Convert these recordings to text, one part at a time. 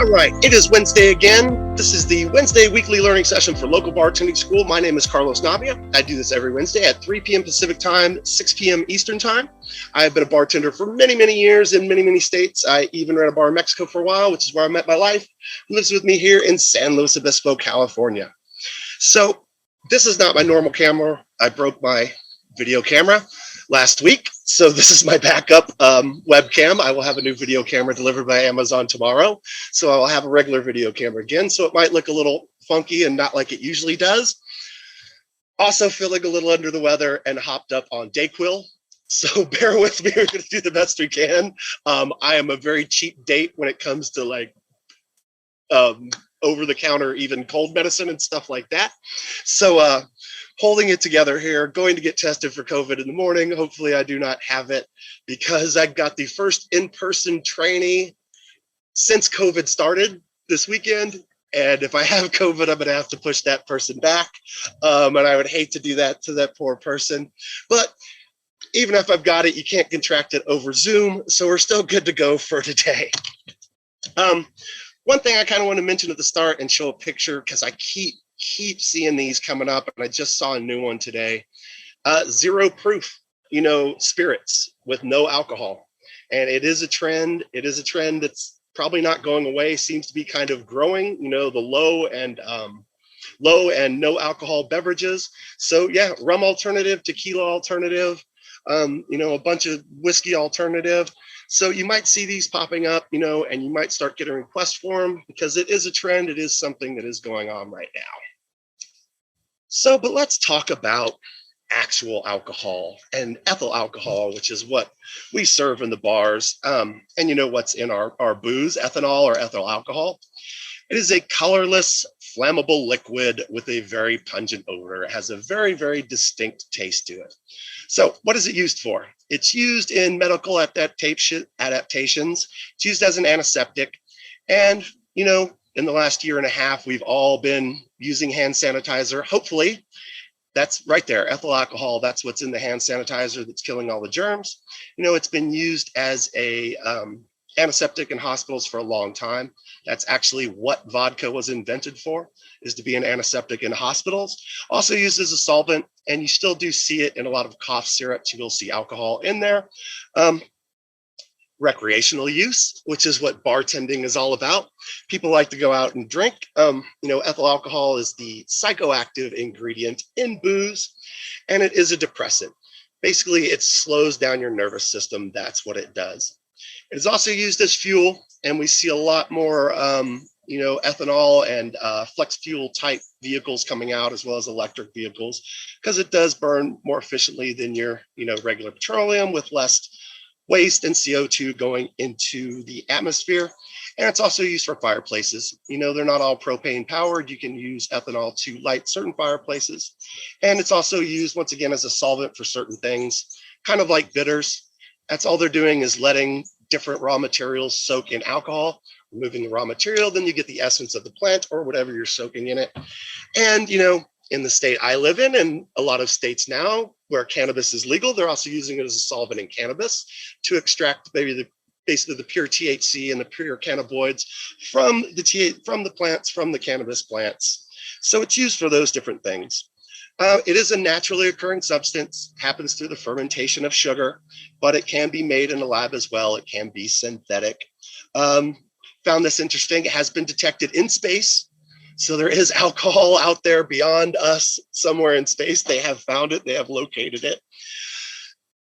All right, it is Wednesday again. This is the Wednesday weekly learning session for local bartending school. My name is Carlos Navia. I do this every Wednesday at 3 p.m. Pacific time, 6 p.m. Eastern time. I have been a bartender for many, many years in many, many states. I even ran a bar in Mexico for a while, which is where I met my wife, who lives with me here in San Luis Obispo, California. So this is not my normal camera. I broke my video camera last week. So this is my backup webcam. I will have a new video camera delivered by Amazon tomorrow. So I'll have a regular video camera again. So it might look a little funky and not like it usually does. Also feeling a little under the weather and hopped up on Dayquil. So bear with me, we're gonna do the best we can. I am a very cheap date when it comes to like over the counter, even cold medicine and stuff like that. So holding it together here, going to get tested for COVID in the morning. Hopefully I do not have it because I got the first in-person trainee since COVID started this weekend. And if I have COVID, I'm gonna have to push that person back. And I would hate to do that to that poor person. But even if I've got it, you can't contract it over Zoom. So we're still good to go for today. One thing I kind of want to mention at the start and show a picture because I keep seeing these coming up, and I just saw a new one today. Zero proof, spirits with no alcohol, and it is a trend. It is a trend that's probably not going away. Seems to be kind of growing. The low and no alcohol beverages. So yeah, rum alternative, tequila alternative, a bunch of whiskey alternative. So you might see these popping up, and you might start getting requests for them because it is a trend. It is something that is going on right now. So, but let's talk about actual alcohol and ethyl alcohol, which is what we serve in the bars. And what's in our booze, ethanol or ethyl alcohol. It is a colorless, flammable liquid with a very pungent odor. It has a very, very distinct taste to it. So what is it used for? It's used in medical adaptations. It's used as an antiseptic. And, in the last year and a half, we've all been using hand sanitizer. Hopefully, that's right there, ethyl alcohol. That's what's in the hand sanitizer that's killing all the germs. It's been used as a antiseptic in hospitals for a long time. That's actually what vodka was invented for, is to be an antiseptic in hospitals. Also used as a solvent, and you still do see it in a lot of cough syrups. You will see alcohol in there. Recreational use, which is what bartending is all about. People like to go out and drink. Ethyl alcohol is the psychoactive ingredient in booze, and it is a depressant. Basically, it slows down your nervous system. That's what it does. It is also used as fuel, and we see a lot more, ethanol and flex fuel type vehicles coming out, as well as electric vehicles, because it does burn more efficiently than your, regular petroleum with less waste and CO2 going into the atmosphere. And it's also used for fireplaces. They're not all propane powered. You can use ethanol to light certain fireplaces. And it's also used, once again, as a solvent for certain things, kind of like bitters. That's all they're doing is letting different raw materials soak in alcohol, removing the raw material, then you get the essence of the plant or whatever you're soaking in it. And, in the state I live in, and a lot of states now where cannabis is legal, they're also using it as a solvent in cannabis to extract basically the pure THC and the pure cannabinoids from the plants, from the cannabis plants. So it's used for those different things. It is a naturally occurring substance, happens through the fermentation of sugar, but it can be made in a lab as well. It can be synthetic. Found this interesting. It has been detected in space. So there is alcohol out there beyond us somewhere in space. They have found it. They have located it.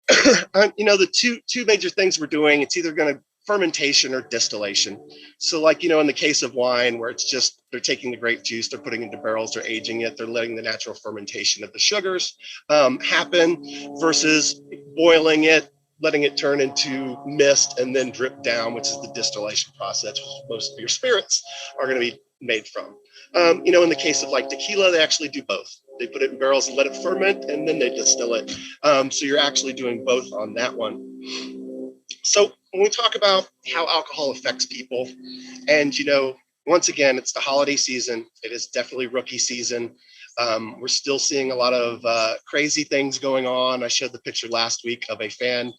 The two major things we're doing, it's either going to fermentation or distillation. So in the case of wine, where it's just, they're taking the grape juice, they're putting it into barrels, they're aging it, they're letting the natural fermentation of the sugars happen versus boiling it, letting it turn into mist and then drip down, which is the distillation process, which most of your spirits are going to be made from. In the case of tequila, they actually do both. They put it in barrels and let it ferment, and then they distill it. So you're actually doing both on that one. So when we talk about how alcohol affects people, and once again, it's the holiday season. It is definitely rookie season. We're still seeing a lot of crazy things going on. I showed the picture last week of a fan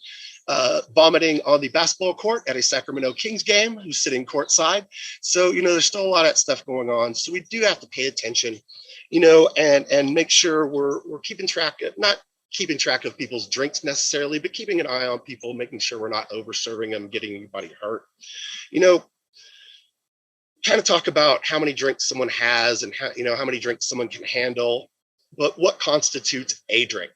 vomiting on the basketball court at a Sacramento Kings game who's sitting courtside. So, there's still a lot of that stuff going on. So we do have to pay attention, and make sure we're keeping track of, not keeping track of people's drinks necessarily, but keeping an eye on people, making sure we're not over serving them, getting anybody hurt. Kind of talk about how many drinks someone has and how many drinks someone can handle, but what constitutes a drink?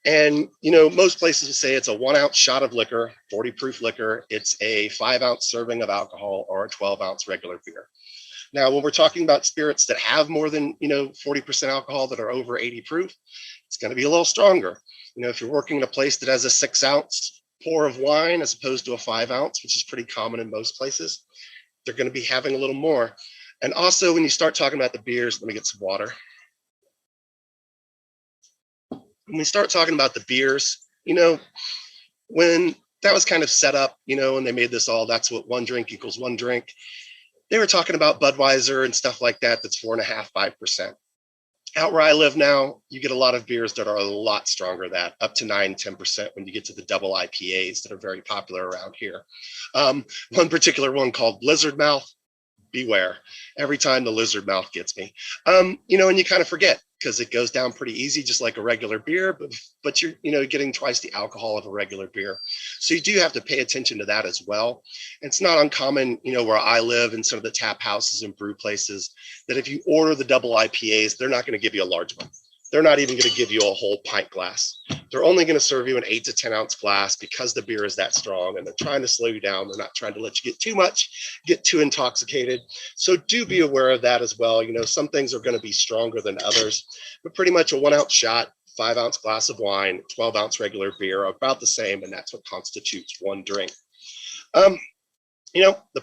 And, most places will say it's a 1 ounce shot of liquor, 40 proof liquor. It's a 5 ounce serving of alcohol or a 12 ounce regular beer. Now, when we're talking about spirits that have more than, 40% alcohol that are over 80 proof, it's going to be a little stronger. If you're working in a place that has a 6 ounce pour of wine as opposed to a 5 ounce, which is pretty common in most places, they're going to be having a little more. And also, when you start talking about the beers, let me get some water. When we start talking about the beers, when that was kind of set up, and they made this all, that's what one drink equals one drink. They were talking about Budweiser and stuff like that. That's 4.5%, 5%. Out where I live now, you get a lot of beers that are a lot stronger than that, up to 9-10% when you get to the double IPAs that are very popular around here. One particular one called Blizzard Mouth, beware. Every time the lizard mouth gets me. And you kind of forget because it goes down pretty easy, just like a regular beer, but you're, getting twice the alcohol of a regular beer. So you do have to pay attention to that as well. And it's not uncommon, where I live in some of the tap houses and brew places, that if you order the double IPAs, they're not going to give you a large one. They're not even going to give you a whole pint glass. They're only going to serve you an 8 to 10 ounce glass because the beer is that strong, and they're trying to slow you down. They're not trying to let you get too much, get too intoxicated. So do be aware of that as well. Some things are going to be stronger than others, but pretty much a 1 ounce shot, 5 ounce glass of wine, 12 ounce regular beer are about the same. And that's what constitutes one drink. The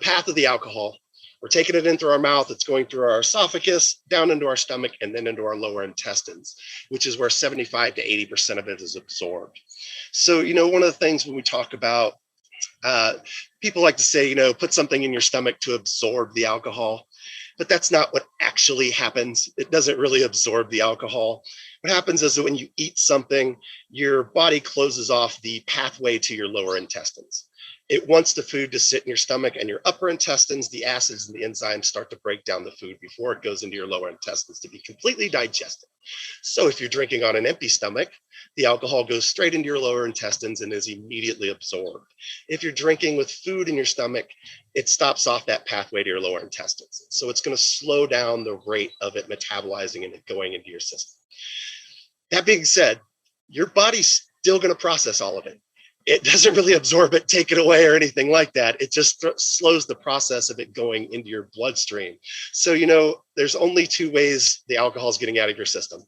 path of the alcohol. We're taking it in through our mouth. It's going through our esophagus, down into our stomach, and then into our lower intestines, which is where 75 to 80% of it is absorbed. So, one of the things when we talk about, people like to say, put something in your stomach to absorb the alcohol, but that's not what actually happens. It doesn't really absorb the alcohol. What happens is that when you eat something, your body closes off the pathway to your lower intestines. It wants the food to sit in your stomach and your upper intestines. The acids and the enzymes start to break down the food before it goes into your lower intestines to be completely digested. So if you're drinking on an empty stomach, the alcohol goes straight into your lower intestines and is immediately absorbed. If you're drinking with food in your stomach, it stops off that pathway to your lower intestines. So it's going to slow down the rate of it metabolizing and it going into your system. That being said, your body's still going to process all of it. It doesn't really absorb it, take it away, or anything like that. It just slows the process of it going into your bloodstream. So, there's only 2 ways the alcohol is getting out of your system.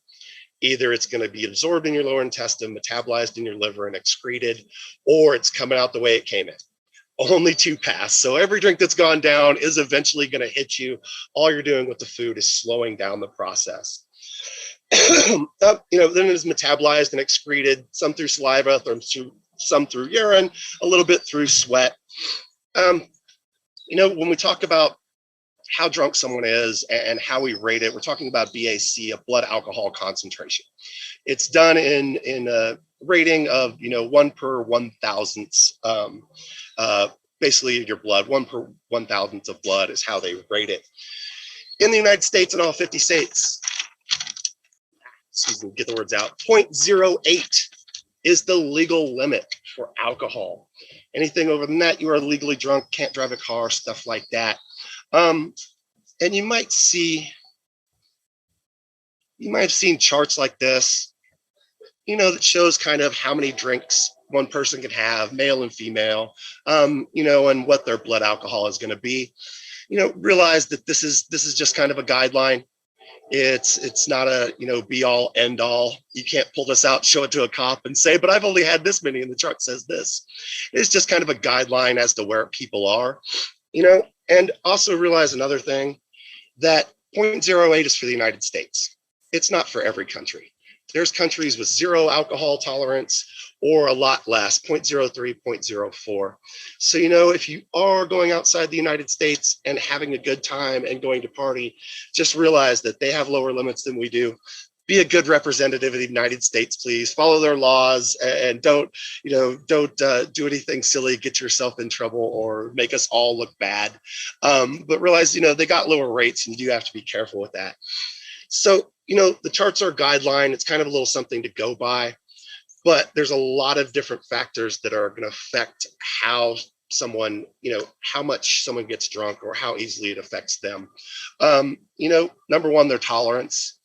Either it's going to be absorbed in your lower intestine, metabolized in your liver and excreted, or it's coming out the way it came in. Only 2 paths. So every drink that's gone down is eventually going to hit you. All you're doing with the food is slowing down the process. Then it's metabolized and excreted, some through saliva, some through urine, a little bit through sweat. When we talk about how drunk someone is and how we rate it, we're talking about BAC, a blood alcohol concentration. It's done in a rating of 1 per 1,000th. Basically, your blood, 1 per 1,000th of blood is how they rate it. In the United States and all 50 states, excuse me, get the words out, 0.08 is the legal limit for alcohol. Anything over than that, you are legally drunk, can't drive a car, stuff like that. And you might have seen charts like this, that shows kind of how many drinks one person can have, male and female, and what their blood alcohol is going to be. Realize that this is just kind of a guideline. It's not a be all end all. You can't pull this out, show it to a cop and say, but I've only had this many and the chart says this. It's just kind of a guideline as to where people are, and also realize another thing, that 0.08 is for the United States. It's not for every country. There's countries with 0 alcohol tolerance or a lot less, 0.03, 0.04. So, you know, if you are going outside the United States and having a good time and going to party, just realize that they have lower limits than we do. Be a good representative of the United States, please. Follow their laws and don't do anything silly, get yourself in trouble or make us all look bad. But realize, they got lower rates and you do have to be careful with that. So, the charts are a guideline. It's kind of a little something to go by, but there's a lot of different factors that are going to affect how someone, how much someone gets drunk or how easily it affects them. Number one, their tolerance,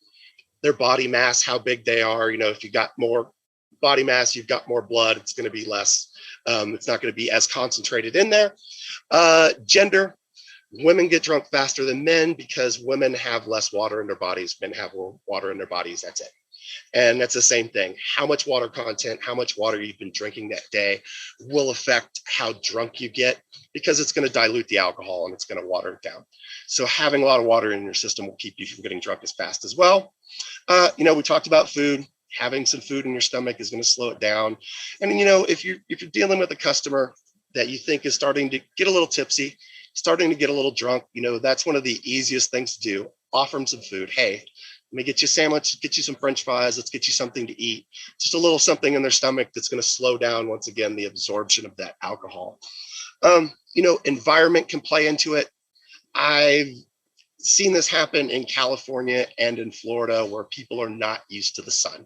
their body mass, how big they are. If you got more body mass, you've got more blood, it's going to be less. It's not going to be as concentrated in there. Gender. Women get drunk faster than men because women have less water in their bodies. Men have more water in their bodies. That's it. And that's the same thing. How much water content, how much water you've been drinking that day will affect how drunk you get, because it's going to dilute the alcohol and it's going to water it down. So having a lot of water in your system will keep you from getting drunk as fast as well. We talked about food. Having some food in your stomach is going to slow it down. And if you're dealing with a customer that you think is starting to get a little tipsy, starting to get a little drunk, that's one of the easiest things to do. Offer them some food. Hey, let me get you a sandwich, get you some French fries, let's get you something to eat. Just a little something in their stomach that's going to slow down, once again, the absorption of that alcohol. Environment can play into it. I've seen this happen in California and in Florida where people are not used to the sun.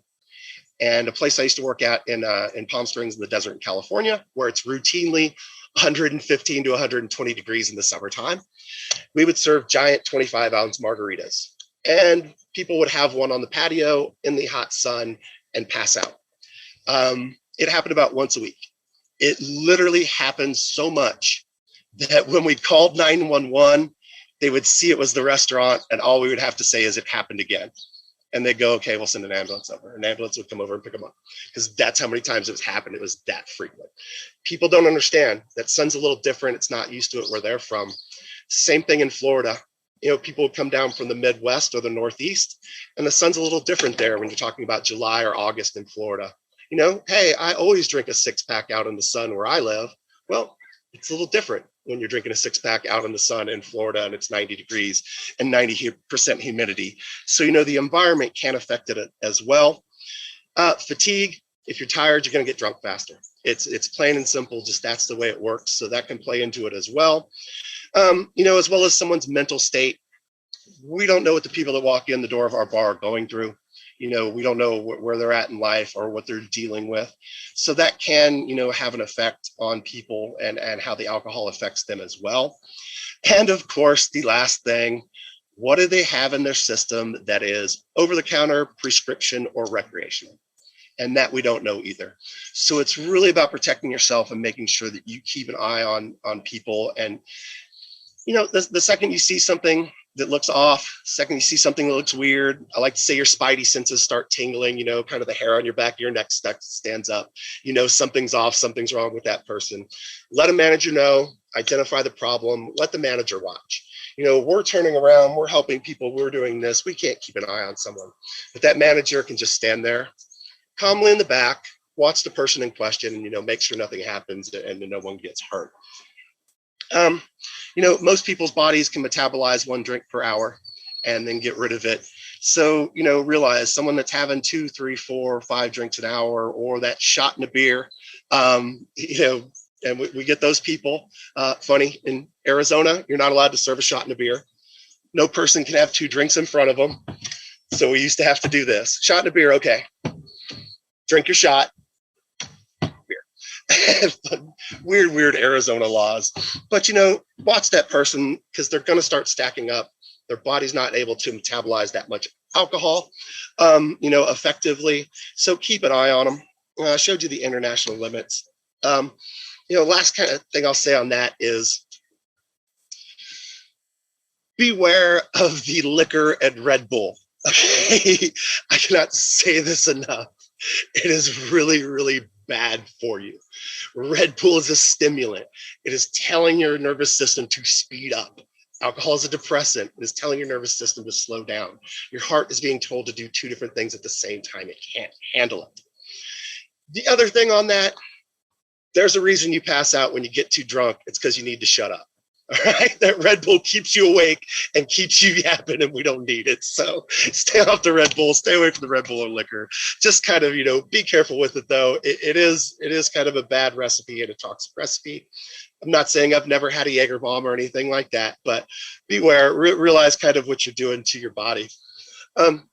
And a place I used to work at in Palm Springs in the desert in California, where it's routinely 115 to 120 degrees in the summertime, we would serve giant 25-ounce margaritas. And people would have one on the patio in the hot sun and pass out. It happened about once a week. It literally happened so much that when we called 911, they would see it was the restaurant, and all we would have to say is it happened again. And they'd go, okay, we'll send an ambulance over. An ambulance would come over and pick them up, because that's how many times it's happened. It was that frequent. People don't understand that sun's a little different. It's not used to it where they're from. Same thing in Florida. People would come down from the Midwest or the Northeast, and the sun's a little different there when you're talking about July or August in Florida. Hey, I always drink a 6-pack out in the sun where I live. Well, it's a little different when you're drinking a 6-pack out in the sun in Florida and it's 90 degrees and 90% humidity. So, the environment can affect it as well. Fatigue. If you're tired, you're going to get drunk faster. It's plain and simple. Just that's the way it works. So that can play into it as well. As well as someone's mental state. We don't know what the people that walk in the door of our bar are going through. We don't know where they're at in life or what they're dealing with. So that can, have an effect on people and how the alcohol affects them as well. And of course, the last thing, what do they have in their system that is over the counter, prescription, or recreational? And that we don't know either. So it's really about protecting yourself and making sure that you keep an eye on people. And, the second you see something that looks off, second you see something that looks weird, I like to say your spidey senses start tingling, kind of the hair on your back of your neck stands up. Something's off, something's wrong with that person. Let a manager know, identify the problem, let the manager watch. We're turning around, we're helping people, we're doing this. We can't keep an eye on someone. But that manager can just stand there calmly in the back, watch the person in question, and, make sure nothing happens and no one gets hurt. Most people's bodies can metabolize 1 drink per hour and then get rid of it. So, realize someone that's having 2, 3, 4, 5 drinks an hour, or that shot in a beer, and we get those people. Funny, in Arizona, you're not allowed to serve a shot in a beer. No person can have 2 drinks in front of them. So we used to have to do this. Shot in a beer, okay. Drink your shot. Weird Arizona laws. But, watch that person, because they're going to start stacking up. Their body's not able to metabolize that much alcohol, effectively. So keep an eye on them. I showed you the international limits. Last kind of thing I'll say on that is beware of the liquor and Red Bull. Okay? I cannot say this enough. It is really, really bad for you. Red Bull is a stimulant. It is telling your nervous system to speed up. Alcohol is a depressant. It is telling your nervous system to slow down. Your heart is being told to do 2 different things at the same time. It can't handle it. The other thing on that, there's a reason you pass out when you get too drunk. It's because you need to shut up. All right, that Red Bull keeps you awake and keeps you yapping, and we don't need it. So stay off the Red Bull, stay away from the Red Bull or liquor. Just kind of, be careful with it, though. It is kind of a bad recipe and a toxic recipe. I'm not saying I've never had a Jaeger bomb or anything like that, but beware, realize kind of what you're doing to your body. When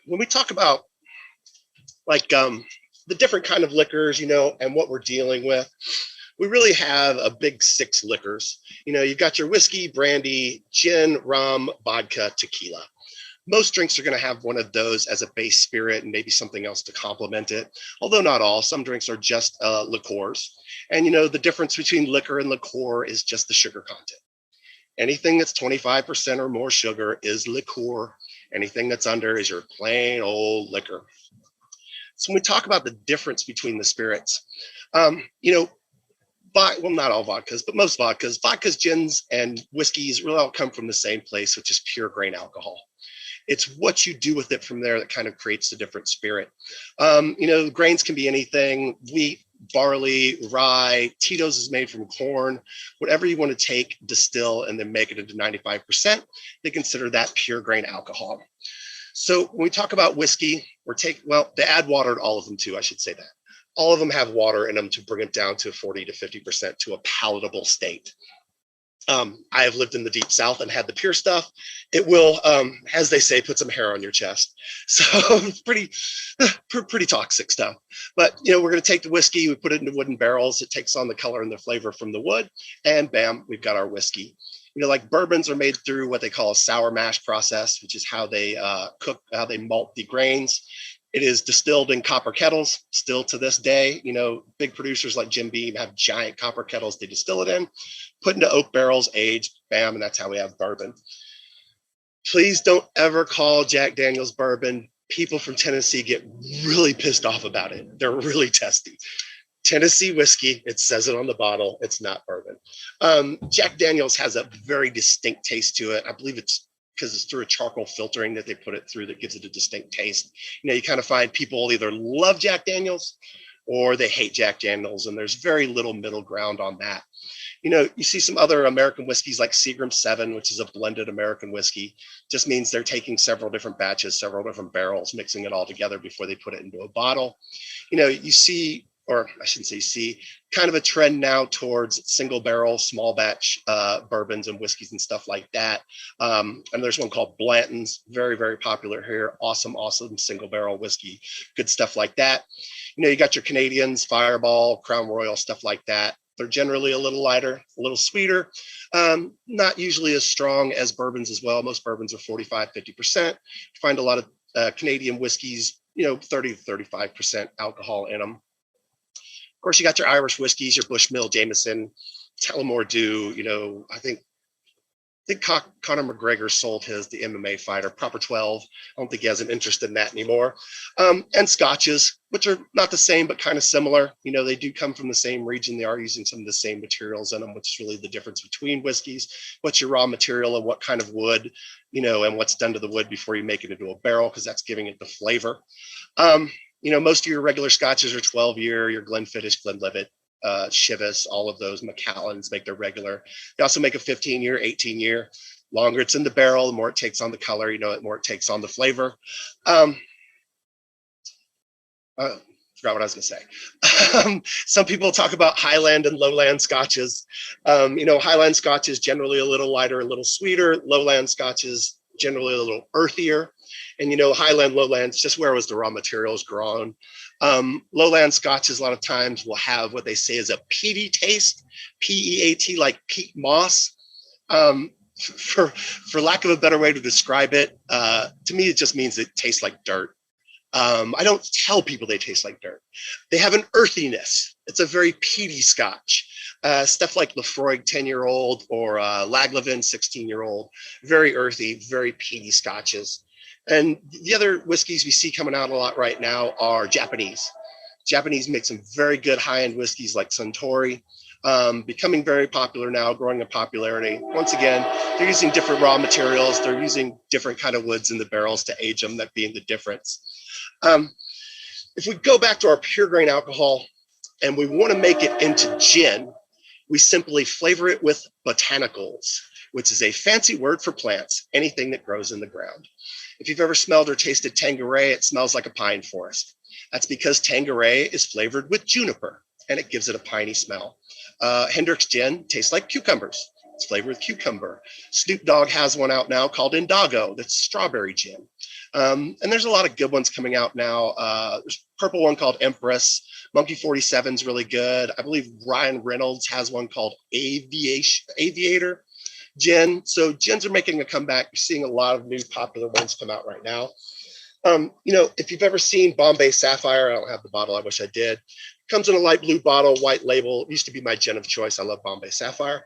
we talk about like the different kind of liquors, and what we're dealing with, we really have a big 6 liquors. You've got your whiskey, brandy, gin, rum, vodka, tequila. Most drinks are going to have one of those as a base spirit and maybe something else to complement it, although not all. Some drinks are just liqueurs. And, the difference between liquor and liqueur is just the sugar content. Anything that's 25% or more sugar is liqueur. Anything that's under is your plain old liquor. So when we talk about the difference between the spirits, well, not all vodkas, but most vodkas, gins, and whiskeys really all come from the same place, which is pure grain alcohol. It's what you do with it from there that kind of creates the different spirit. Grains can be anything: wheat, barley, rye. Tito's is made from corn. Whatever you want to take, distill, and then make it into 95%, they consider that pure grain alcohol. So when we talk about whiskey, they add water to all of them too, I should say that. All of them have water in them to bring it down to 40 to 50% to a palatable state. I have lived in the deep South and had the pure stuff. It will, as they say, put some hair on your chest. So pretty toxic stuff. But, we're going to take the whiskey, we put it into wooden barrels. It takes on the color and the flavor from the wood, and bam, we've got our whiskey. Like bourbons are made through what they call a sour mash process, which is how they how they malt the grains. It is distilled in copper kettles still to this day. Big producers like Jim Beam have giant copper kettles they distill it in, put into oak barrels, aged, bam, and that's how we have bourbon. Please don't ever call Jack Daniel's bourbon. People from Tennessee get really pissed off about it. They're really testy. Tennessee whiskey, it says it on the bottle, it's not bourbon. Jack Daniel's has a very distinct taste to it. I believe it's because it's through a charcoal filtering that they put it through that gives it a distinct taste. You kind of find people either love Jack Daniel's or they hate Jack Daniel's, and there's very little middle ground on that. You see some other American whiskeys like Seagram 7, which is a blended American whiskey. Just means they're taking several different batches, several different barrels, mixing it all together before they put it into a bottle. You see, or I shouldn't say see, kind of a trend now towards single barrel, small batch bourbons and whiskeys and stuff like that. And there's one called Blanton's, very, very popular here. Awesome single barrel whiskey, good stuff like that. You got your Canadians, Fireball, Crown Royal, stuff like that. They're generally a little lighter, a little sweeter, not usually as strong as bourbons as well. Most bourbons are 45, 50%. You find a lot of Canadian whiskeys, 30 to 35% alcohol in them. Of course, you got your Irish whiskeys, your Bushmill, Jameson, Tullamore Dew. I think Conor McGregor sold the MMA fighter, Proper 12. I don't think he has an interest in that anymore. And scotches, which are not the same, but kind of similar. They do come from the same region. They are using some of the same materials in them, which is really the difference between whiskeys. What's your raw material and what kind of wood, and what's done to the wood before you make it into a barrel, because that's giving it the flavor. Most of your regular scotches are 12-year, your Glenfiddich, Glenlivet, Chivas, all of those, Macallans make their regular. They also make a 15-year, 18-year. Longer it's in the barrel, the more it takes on the color, the more it takes on the flavor. Forgot what I was going to say. Some people talk about Highland and Lowland scotches. Highland scotches generally a little lighter, a little sweeter. Lowland scotches generally a little earthier. And Highland, Lowland, it's just where was the raw materials grown. Lowland scotches a lot of times will have what they say is a peaty taste, P-E-A-T, like peat moss. For lack of a better way to describe it, to me it just means it tastes like dirt. I don't tell people they taste like dirt. They have an earthiness. It's a very peaty scotch. Stuff like Lefroy 10-year-old or Lagavulin 16-year-old, very earthy, very peaty scotches. And the other whiskeys we see coming out a lot right now are Japanese. Japanese make some very good high-end whiskeys like Suntory. becoming very popular now, growing in popularity. Once again, they're using different raw materials. They're using different kind of woods in the barrels to age them, that being the difference. If we go back to our pure grain alcohol and we want to make it into gin, we simply flavor it with botanicals, which is a fancy word for plants, anything that grows in the ground. If you've ever smelled or tasted Tanqueray, it smells like a pine forest. That's because Tanqueray is flavored with juniper, and it gives it a piney smell. Hendrick's gin tastes like cucumbers. It's flavored with cucumber. Snoop Dogg has one out now called Indago that's strawberry gin. And there's a lot of good ones coming out now. There's a purple one called Empress. Monkey 47 is really good. I believe Ryan Reynolds has one called Aviator gin. So gins are making a comeback. You're seeing a lot of new popular ones come out right now. If you've ever seen Bombay Sapphire, I don't have the bottle. I wish I did. Comes in a light blue bottle, white label. It used to be my gin of choice. I love Bombay Sapphire.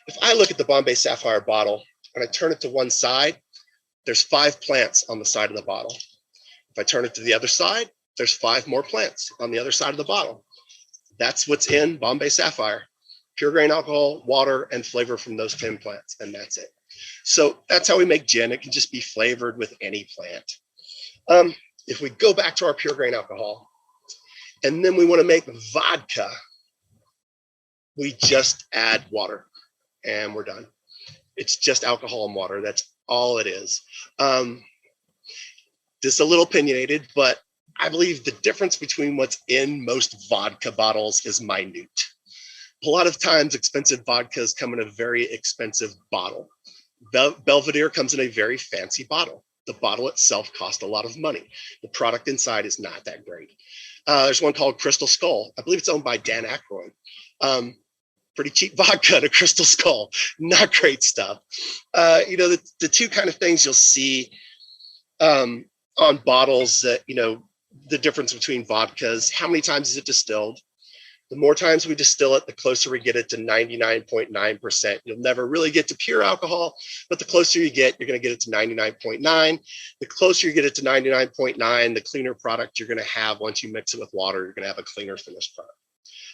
If I look at the Bombay Sapphire bottle and I turn it to one side, there's 5 plants on the side of the bottle. If I turn it to the other side, there's 5 more plants on the other side of the bottle. That's what's in Bombay Sapphire. Pure grain alcohol, water, and flavor from those 10 plants, and that's it. So that's how we make gin. It can just be flavored with any plant. If we go back to our pure grain alcohol, and then we want to make vodka, we just add water, and we're done. It's just alcohol and water. That's all it is. This is a little opinionated, but I believe the difference between what's in most vodka bottles is minute. A lot of times, expensive vodkas come in a very expensive bottle. Belvedere comes in a very fancy bottle. The bottle itself costs a lot of money. The product inside is not that great. There's one called Crystal Skull. I believe it's owned by Dan Aykroyd. Pretty cheap vodka at a Crystal Skull. Not great stuff. The two kind of things you'll see on bottles that, the difference between vodkas, how many times is it distilled? The more times we distill it, the closer we get it to 99.9%. You'll never really get to pure alcohol, but the closer you get, you're going to get it to 99.9. The closer you get it to 99.9, the cleaner product you're going to have once you mix it with water, you're going to have a cleaner finished product.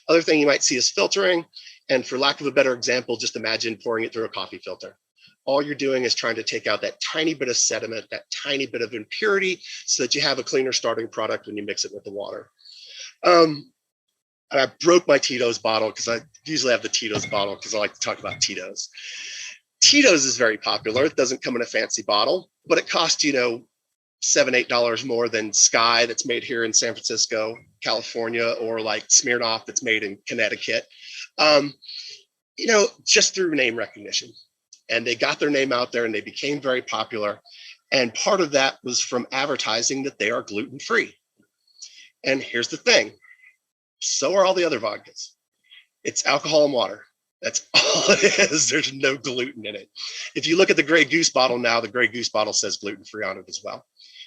Other thing you might see is filtering. And for lack of a better example, just imagine pouring it through a coffee filter. All you're doing is trying to take out that tiny bit of sediment, that tiny bit of impurity, so that you have a cleaner starting product when you mix it with the water. And I broke my Tito's bottle because I usually have the Tito's bottle because I like to talk about Tito's. Tito's is very popular. It doesn't come in a fancy bottle, but it costs, $7, $8 more than Sky that's made here in San Francisco, California, or like Smirnoff that's made in Connecticut, just through name recognition. And they got their name out there and they became very popular. And part of that was from advertising that they are gluten-free. And here's the thing. So are all the other vodkas. It's alcohol and water. That's all it is. There's no gluten in it. If you look at the Grey Goose bottle now, the Grey Goose bottle says gluten-free on it as well,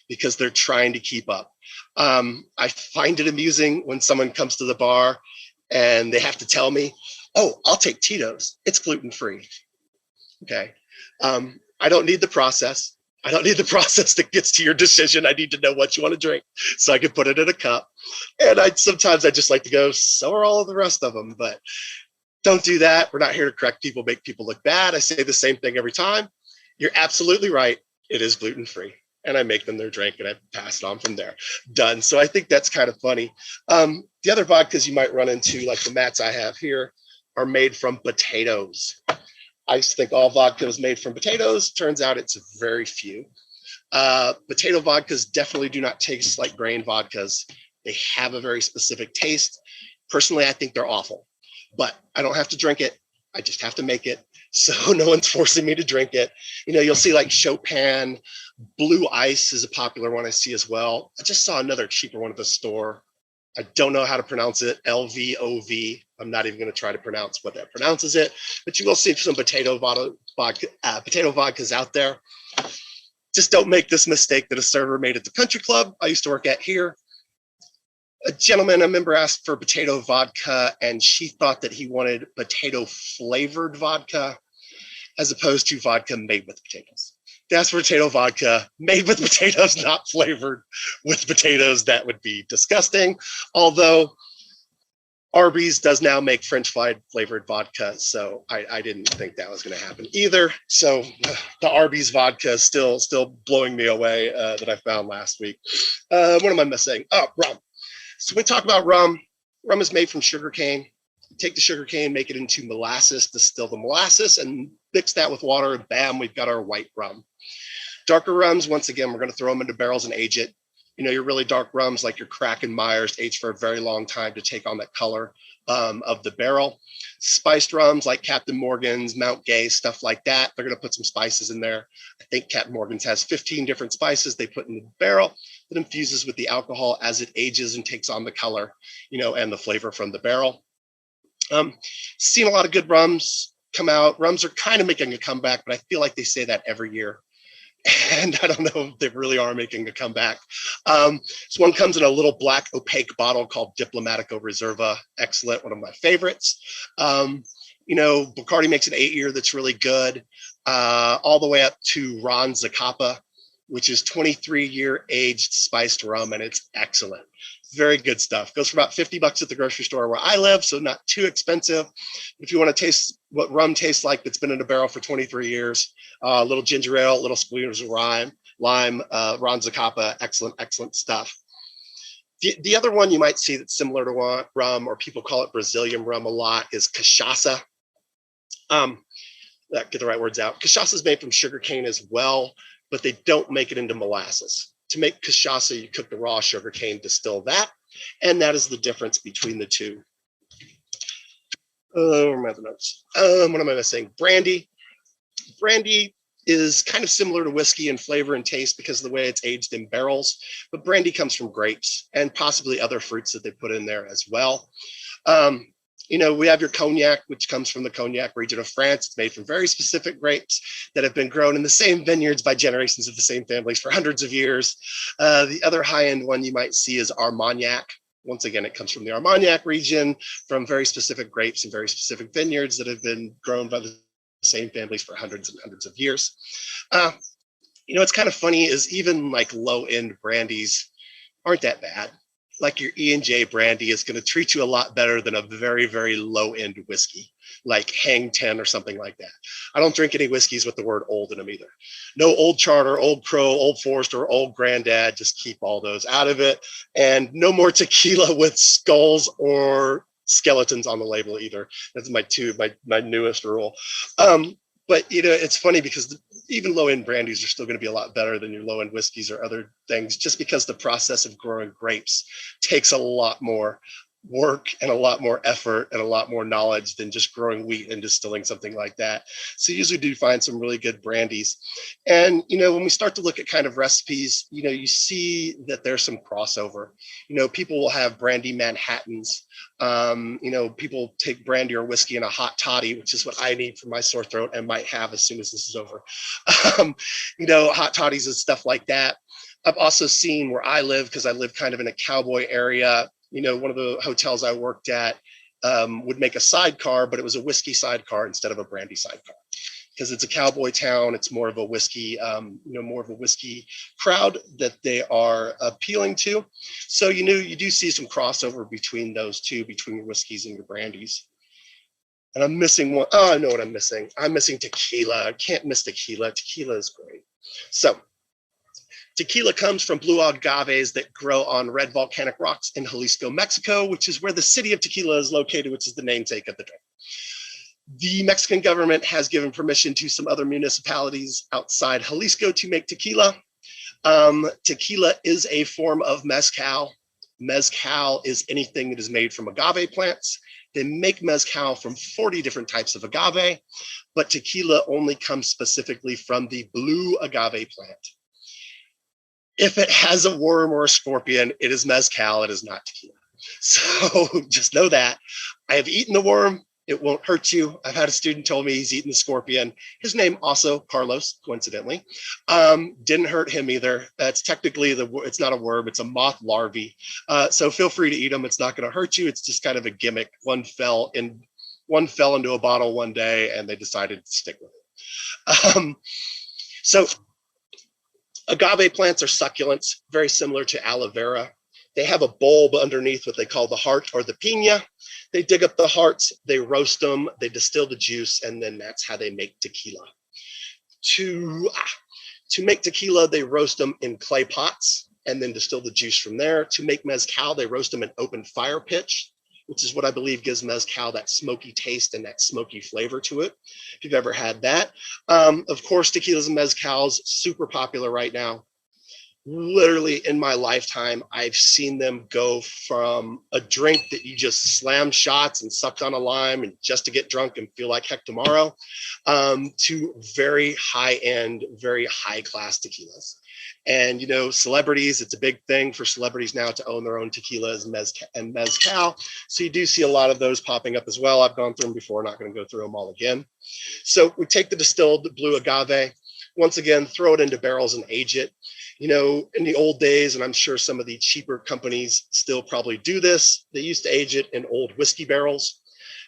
because they're trying to keep up. I find it amusing when someone comes to the bar and they have to tell me, oh, I'll take Tito's. It's gluten-free. Okay. I don't need the process. I don't need the process that gets to your decision. I need to know what you want to drink so I can put it in a cup. And sometimes I just like to go, so are all of the rest of them, but don't do that. We're not here to correct people, make people look bad. I say the same thing every time. You're absolutely right. It is gluten-free. And I make them their drink and I pass it on from there. Done. So I think that's kind of funny. The other vodkas you might run into, like the mats I have here, are made from potatoes. I used to think all vodka was made from potatoes. Turns out it's very few. Potato vodkas definitely do not taste like grain vodkas. They have a very specific taste. Personally, I think they're awful, but I don't have to drink it. I just have to make it. So no one's forcing me to drink it. You'll see like Chopin, Blue Ice is a popular one I see as well. I just saw another cheaper one at the store. I don't know how to pronounce it, LVOV. I'm not even going to try to pronounce what that pronounces it, but you will see some potato vodkas out there. Just don't make this mistake that a server made at the country club I used to work at here. A gentleman, I remember, asked for potato vodka, and she thought that he wanted potato flavored vodka as opposed to vodka made with potatoes. That's potato vodka made with potatoes, not flavored with potatoes. That would be disgusting. Although Arby's does now make French fry flavored vodka, so I didn't think that was going to happen either. So the Arby's vodka is still blowing me away that I found last week. What am I missing? Oh, rum. So when we talk about rum, rum is made from sugarcane. Take the sugarcane, make it into molasses, distill the molasses, and mix that with water, and bam, we've got our white rum. Darker rums, once again, we're going to throw them into barrels and age it. You know, your really dark rums like your Kraken Myers age for a very long time to take on that color of the barrel. Spiced rums like Captain Morgan's, Mount Gay, stuff like that. They're going to put some spices in there. I think Captain Morgan's has 15 different spices they put in the barrel that infuses with the alcohol as it ages and takes on the color, you know, and the flavor from the barrel. Seen a lot of good rums come out. Rums are kind of making a comeback, but I feel like they say that every year. And I don't know if they really are making a comeback. This one comes in a little black opaque bottle called Diplomatico Reserva. Excellent, one of my favorites. You know, Bacardi makes an 8-year that's really good, all the way up to Ron Zacapa, which is 23-year aged spiced rum, and it's excellent. Very good stuff. Goes for about $50 at the grocery store where I live, so not too expensive. If you want to taste what rum tastes like that's been in a barrel for 23 years, a little ginger ale, little squeeze of lime, Ron Zacapa, excellent stuff. The other one you might see that's similar to rum, or people call it Brazilian rum a lot, is cachaça. Get the right words out. Cachaça is made from sugarcane as well, but they don't make it into molasses. To make cachaça, you cook the raw sugarcane, distill that, and that is the difference between the two. Where are my other notes? What am I missing? Brandy. Brandy is kind of similar to whiskey in flavor and taste because of the way it's aged in barrels, but brandy comes from grapes and possibly other fruits that they put in there as well. You know, we have your cognac, which comes from the cognac region of France. It's made from very specific grapes that have been grown in the same vineyards by generations of the same families for hundreds of years. The other high-end one you might see is Armagnac. Once again, it comes from the Armagnac region, from very specific grapes and very specific vineyards that have been grown by the same families for hundreds and hundreds of years. You know, it's kind of funny is even like low-end brandies aren't that bad. Like your E&J brandy is going to treat you a lot better than a very, very low-end whiskey, like Hang 10 or something like that. I don't drink any whiskeys with the word old in them either. No Old Charter, Old Crow, Old Forester, Old Grandad. Just keep all those out of it. And no more tequila with skulls or skeletons on the label either. That's my newest rule. But, you know, it's funny because even low-end brandies are still going to be a lot better than your low-end whiskeys or other things, just because the process of growing grapes takes a lot more work and a lot more effort and a lot more knowledge than just growing wheat and distilling something like that. So you usually do find some really good brandies. And, you know, when we start to look at kind of recipes, you know, you see that there's some crossover. You know, people will have brandy Manhattans. You know, people take brandy or whiskey in a hot toddy, which is what I need for my sore throat and might have as soon as this is over. You know, hot toddies and stuff like that. I've also seen where I live, because I live kind of in a cowboy area, you know, one of the hotels I worked at would make a sidecar, but it was a whiskey sidecar instead of a brandy sidecar. Because it's a cowboy town, it's more of a whiskey, you know, more of a whiskey crowd that they are appealing to. So, you know, you do see some crossover between those two, between your whiskeys and your brandies. And I'm missing one. Oh, I know what I'm missing. I'm missing tequila. I can't miss tequila. Tequila is great. So tequila comes from blue agaves that grow on red volcanic rocks in Jalisco, Mexico, which is where the city of Tequila is located, which is the namesake of the drink. The Mexican government has given permission to some other municipalities outside Jalisco to make tequila. Tequila is a form of mezcal. Mezcal is anything that is made from agave plants. They make mezcal from 40 different types of agave, but tequila only comes specifically from the blue agave plant. If it has a worm or a scorpion, it is mezcal, it is not tequila. So just know that. I have eaten the worm. It won't hurt you. I've had a student told me he's eaten the scorpion. His name also Carlos, coincidentally. Didn't hurt him either. That's technically, it's not a worm, it's a moth larvae. So feel free to eat them. It's not going to hurt you. It's just kind of a gimmick. One fell into a bottle one day and they decided to stick with it. So agave plants are succulents, very similar to aloe vera. They have a bulb underneath what they call the heart or the piña. They dig up the hearts, they roast them, they distill the juice, and then that's how they make tequila. To make tequila, they roast them in clay pots and then distill the juice from there. To make mezcal, they roast them in open fire pitch, which is what I believe gives mezcal that smoky taste and that smoky flavor to it, if you've ever had that. Of course, tequilas and mezcals, super popular right now. Literally in my lifetime, I've seen them go from a drink that you just slam shots and sucked on a lime and just to get drunk and feel like heck tomorrow, to very high-end, very high-class tequilas. And, you know, celebrities, it's a big thing for celebrities now to own their own tequilas and mezcal. So you do see a lot of those popping up as well. I've gone through them before, not going to go through them all again. So we take the distilled blue agave, once again, throw it into barrels and age it. You know, in the old days, and I'm sure some of the cheaper companies still probably do this, they used to age it in old whiskey barrels,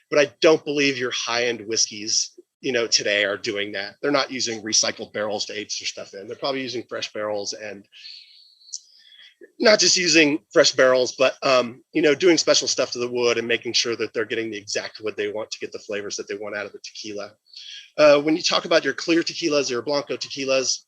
but I don't believe your high-end whiskeys, you know, today are doing that. They're not using recycled barrels to age their stuff in. They're probably using fresh barrels, and not just using fresh barrels, but, you know, doing special stuff to the wood and making sure that they're getting the exact wood they want to get the flavors that they want out of the tequila. When you talk about your clear tequilas or blanco tequilas,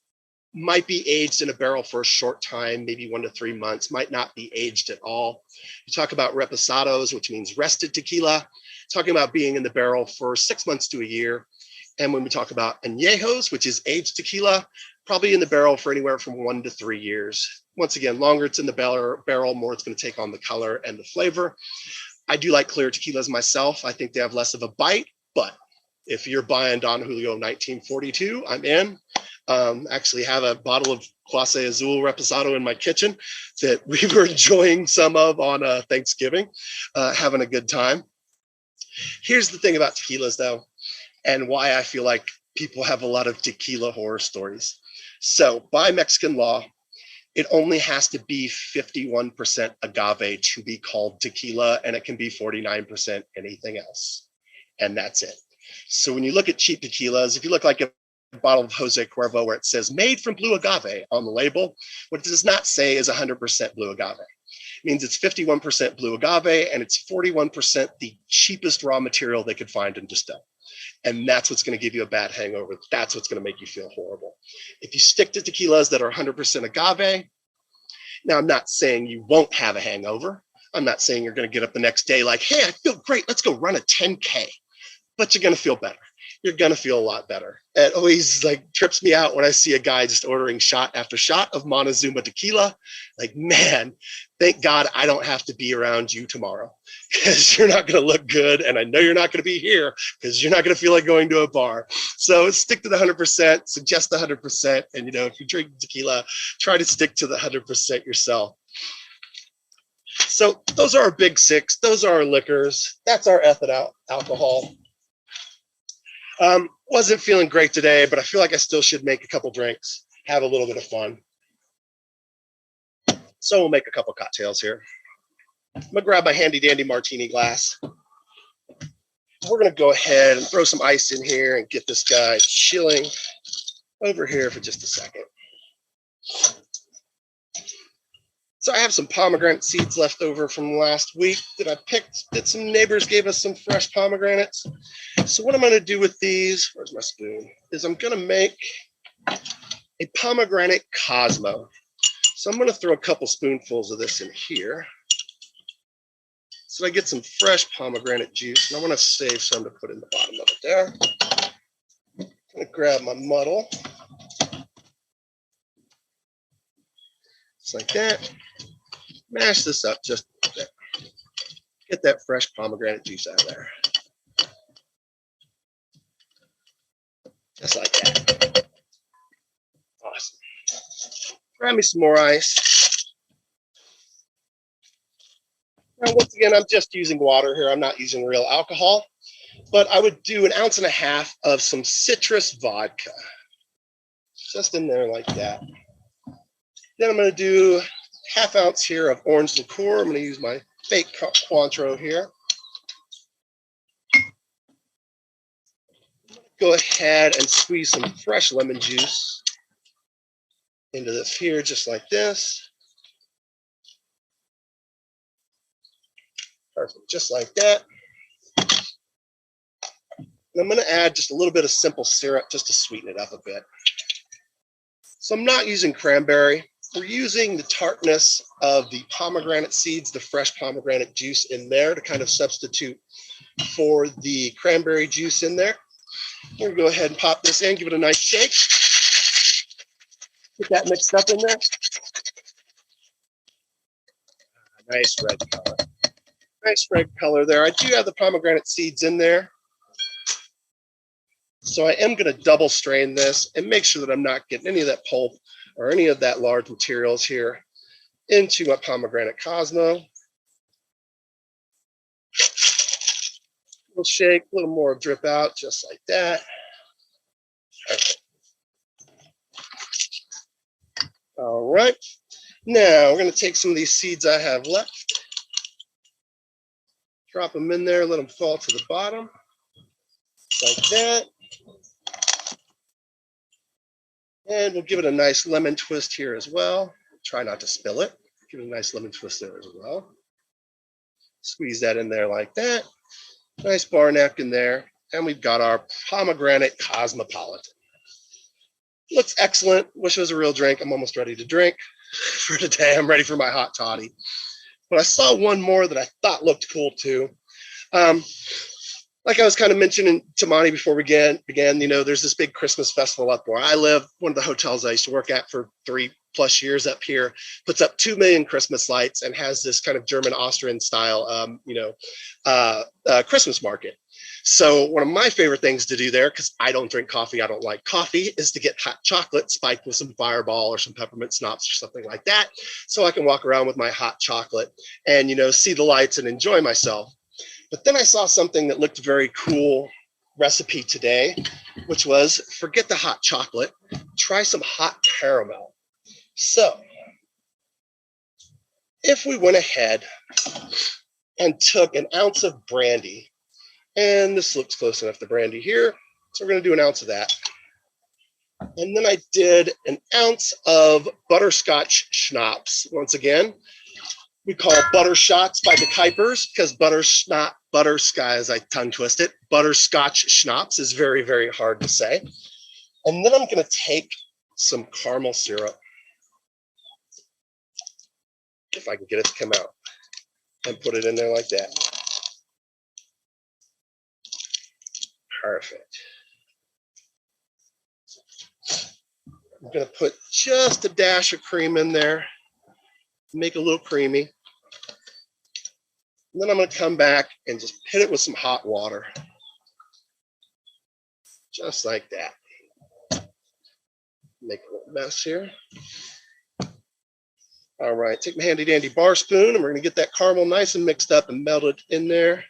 might be aged in a barrel for a short time, maybe 1 to 3 months, might not be aged at all. You talk about reposados, which means rested tequila, talking about being in the barrel for 6 months to a year. And when we talk about añejos, which is aged tequila, probably in the barrel for anywhere from 1 to 3 years. Once again, longer it's in the barrel, more it's going to take on the color and the flavor. I do like clear tequilas myself. I think they have less of a bite, but if you're buying Don Julio 1942, I'm in. Actually have a bottle of Clase Azul Reposado in my kitchen that we were enjoying some of on Thanksgiving, having a good time. Here's the thing about tequilas, though, and why I feel like people have a lot of tequila horror stories. So by Mexican law, it only has to be 51% agave to be called tequila, and it can be 49% anything else. And that's it. So when you look at cheap tequilas, if you look like a bottle of Jose Cuervo where it says made from blue agave on the label, what it does not say is 100% blue agave. It means it's 51% blue agave and it's 41% the cheapest raw material they could find and distill. And that's what's going to give you a bad hangover. That's what's going to make you feel horrible. If you stick to tequilas that are 100% agave, now I'm not saying you won't have a hangover. I'm not saying you're going to get up the next day like, hey, I feel great. Let's go run a 10K. But you're going to feel better. You're going to feel a lot better. It always like trips me out when I see a guy just ordering shot after shot of Montezuma tequila. Like, man, thank God I don't have to be around you tomorrow because you're not going to look good. And I know you're not going to be here because you're not going to feel like going to a bar. So stick to the 100%, suggest the 100%. And, you know, if you drink tequila, try to stick to the 100% yourself. So those are our big six. Those are our liquors. That's our ethanol alcohol. Wasn't feeling great today, but I feel like I still should make a couple drinks, have a little bit of fun. So we'll make a couple cocktails here. I'm gonna grab my handy dandy martini glass. We're gonna go ahead and throw some ice in here and get this guy chilling over here for just a second. So I have some pomegranate seeds left over from last week that I picked, that some neighbors gave us some fresh pomegranates. So what I'm going to do with these, where's my spoon, is I'm going to make a Pomegranate Cosmo. So I'm going to throw a couple spoonfuls of this in here so I get some fresh pomegranate juice. And I want to save some to put in the bottom of it there. I'm going to grab my muddle. Just like that. Mash this up just a bit. Get that fresh pomegranate juice out of there. Just like that. Awesome. Grab me some more ice. Now, once again, I'm just using water here. I'm not using real alcohol, but I would do 1.5 ounces of some citrus vodka. Just in there like that. Then I'm going to do 1/2 ounce here of orange liqueur. I'm going to use my fake Cointreau here. Go ahead and squeeze some fresh lemon juice into this here, just like this. Perfect, just like that. And I'm going to add just a little bit of simple syrup just to sweeten it up a bit. So I'm not using cranberry. We're using the tartness of the pomegranate seeds, the fresh pomegranate juice in there to kind of substitute for the cranberry juice in there. We're going to go ahead and pop this in, give it a nice shake. Get that mixed up in there. Nice red color. Nice red color there. I do have the pomegranate seeds in there. So I am going to double strain this and make sure that I'm not getting any of that pulp or any of that large materials here into my Pomegranate Cosmo. We'll shake, a little more drip out, just like that. Perfect. All right. Now we're going to take some of these seeds I have left, drop them in there, let them fall to the bottom, like that. And we'll give it a nice lemon twist here as well. Try not to spill it. Give it a nice lemon twist there as well. Squeeze that in there like that. Nice bar napkin there. And we've got our Pomegranate Cosmopolitan. Looks excellent. Wish it was a real drink. I'm almost ready to drink for today. I'm ready for my hot toddy. But I saw one more that I thought looked cool too. Like I was kind of mentioning to Monty before we began, you know, there's this big Christmas festival up where I live. One of the hotels I used to work at for 3+ years up here puts up 2 million Christmas lights and has this kind of German Austrian style, Christmas market. So one of my favorite things to do there, because I don't drink coffee, I don't like coffee, is to get hot chocolate spiked with some Fireball or some peppermint schnapps or something like that. So I can walk around with my hot chocolate and, you know, see the lights and enjoy myself. But then I saw something that looked very cool recipe today, which was forget the hot chocolate, try some hot caramel. So if we went ahead and took an ounce of brandy, and this looks close enough to brandy here, so we're going to do an ounce of that. And then I did an ounce of butterscotch schnapps. Once again, we call butter shots by the Kuipers because butterscotch, as I tongue twist it, butterscotch schnapps is very, very hard to say. And then I'm going to take some caramel syrup, if I can get it to come out, and put it in there like that. Perfect. I'm going to put just a dash of cream in there, make it a little creamy. And then I'm going to come back and just hit it with some hot water. Just like that. Make a little mess here. All right, take my handy dandy bar spoon and we're going to get that caramel nice and mixed up and melted in there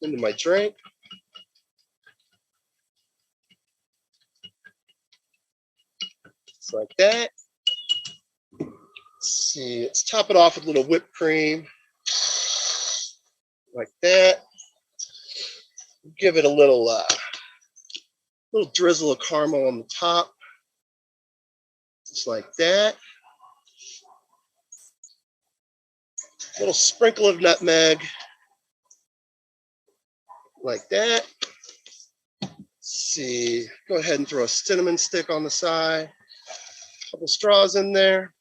into my drink. Just like that. Let's see, let's top it off with a little whipped cream. Like that. Give it a little drizzle of caramel on the top. Just like that. A little sprinkle of nutmeg. Like that. Let's see, go ahead and throw a cinnamon stick on the side. A couple straws in there.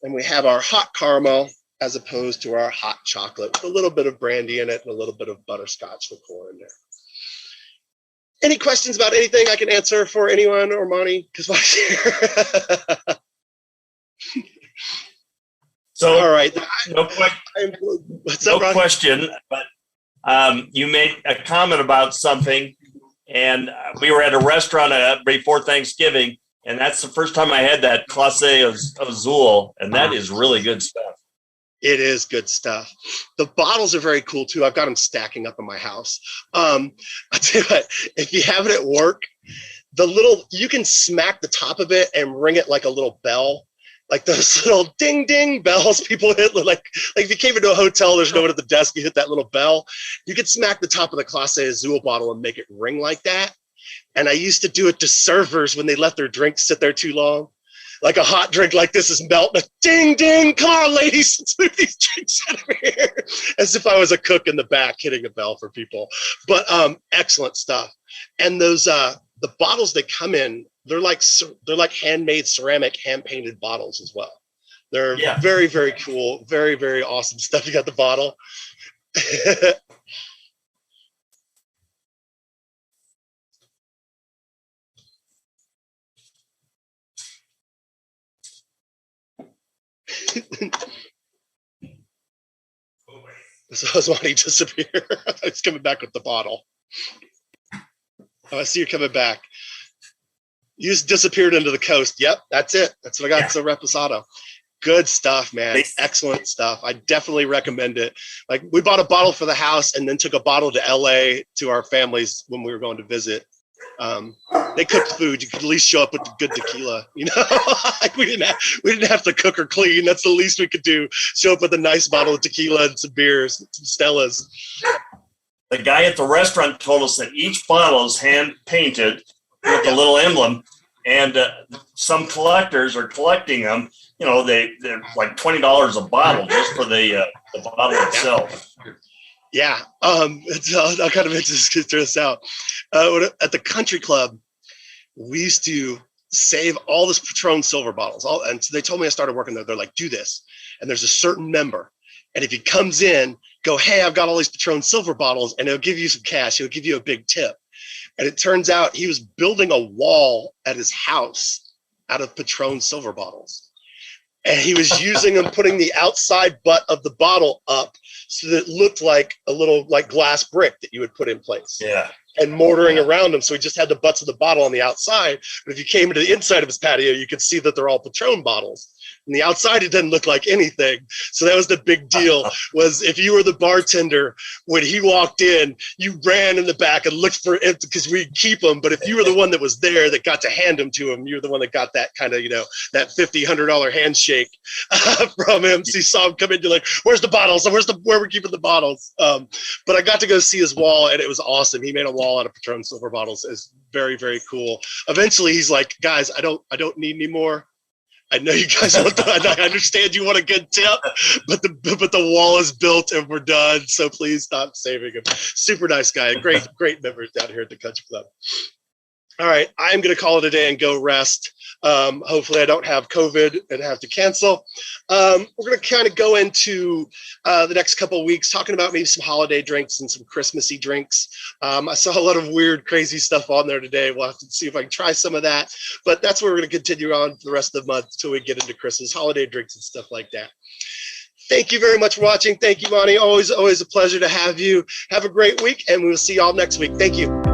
And we have our hot caramel as opposed to our hot chocolate with a little bit of brandy in it and a little bit of butterscotch liqueur in there. Any questions about anything I can answer for anyone or Monty? Because So, all right. No question, but you made a comment about something, and we were at a restaurant before Thanksgiving, and that's the first time I had that Clase Azul, and that is really good stuff. It is good stuff. The bottles are very cool too. I've got them stacking up in my house. I'll tell you what, if you have it at work, you can smack the top of it and ring it like a little bell. Like those little ding ding bells people hit, like if you came into a hotel, there's no one at the desk, you hit that little bell. You could smack the top of the Clase Azul bottle and make it ring like that. And I used to do it to servers when they let their drinks sit there too long. like a hot drink like this is melting. Ding, ding, come on, ladies, let's move these drinks out of here. As if I was a cook in the back hitting a bell for people. But excellent stuff. And those, the bottles that come in, they're like handmade ceramic, hand-painted bottles as well. They're very, very cool. Very, very awesome stuff. You got the bottle. So I was wanting to disappear. It's coming back with the bottle. Oh, I see you coming back. You just disappeared into the coast. Yep, that's it. That's what I got. So Reposado. Good stuff, man. Excellent stuff. I definitely recommend it. Like, we bought a bottle for the house and then took a bottle to LA to our families when we were going to visit. They cooked food. You could at least show up with good tequila, you know. Like, we didn't have to cook or clean. That's the least we could do. Show up with a nice bottle of tequila and some beers, some Stellas. The guy at the restaurant told us that each bottle is hand painted with a little emblem, and some collectors are collecting them. You know, they're like $20 a bottle just for the bottle itself. Yeah, I'll kind of just throw this out. At the country club, we used to save all this Patron silver bottles. And so they told me I started working there. They're like, do this. And there's a certain member. And if he comes in, go, hey, I've got all these Patron silver bottles, and he'll give you some cash. He'll give you a big tip. And it turns out he was building a wall at his house out of Patron silver bottles. And he was using them, putting the outside butt of the bottle up so that it looked like a little like glass brick that you would put in place. Yeah. And mortaring around them. So he just had the butts of the bottle on the outside. But if you came to the inside of his patio, you could see that they're all Patron bottles. And the outside, it didn't look like anything. So that was the big deal, was if you were the bartender, when he walked in, you ran in the back and looked for it because we'd keep them. But if you were the one that was there that got to hand them to him, you were the one that got that kind of, you know, that $50, $100 handshake from him. So you saw him come in, you're like, where's the bottles? Where we're keeping the bottles? But I got to go see his wall, and it was awesome. He made a wall out of Patron silver bottles. It's very, very cool. Eventually, he's like, guys, I don't need any more. I know you guys want that. I understand you want a good tip, but the wall is built and we're done. So please stop saving him. Super nice guy. Great members down here at the Country Club. All right, I'm going to call it a day and go rest. Hopefully I don't have COVID and have to cancel. We're going to kind of go into the next couple of weeks talking about maybe some holiday drinks and some Christmassy drinks. I saw a lot of weird, crazy stuff on there today. We'll have to see if I can try some of that. But that's where we're going to continue on for the rest of the month until we get into Christmas, holiday drinks and stuff like that. Thank you very much for watching. Thank you, Monty. Always a pleasure to have you. Have a great week, and we will see you all next week. Thank you.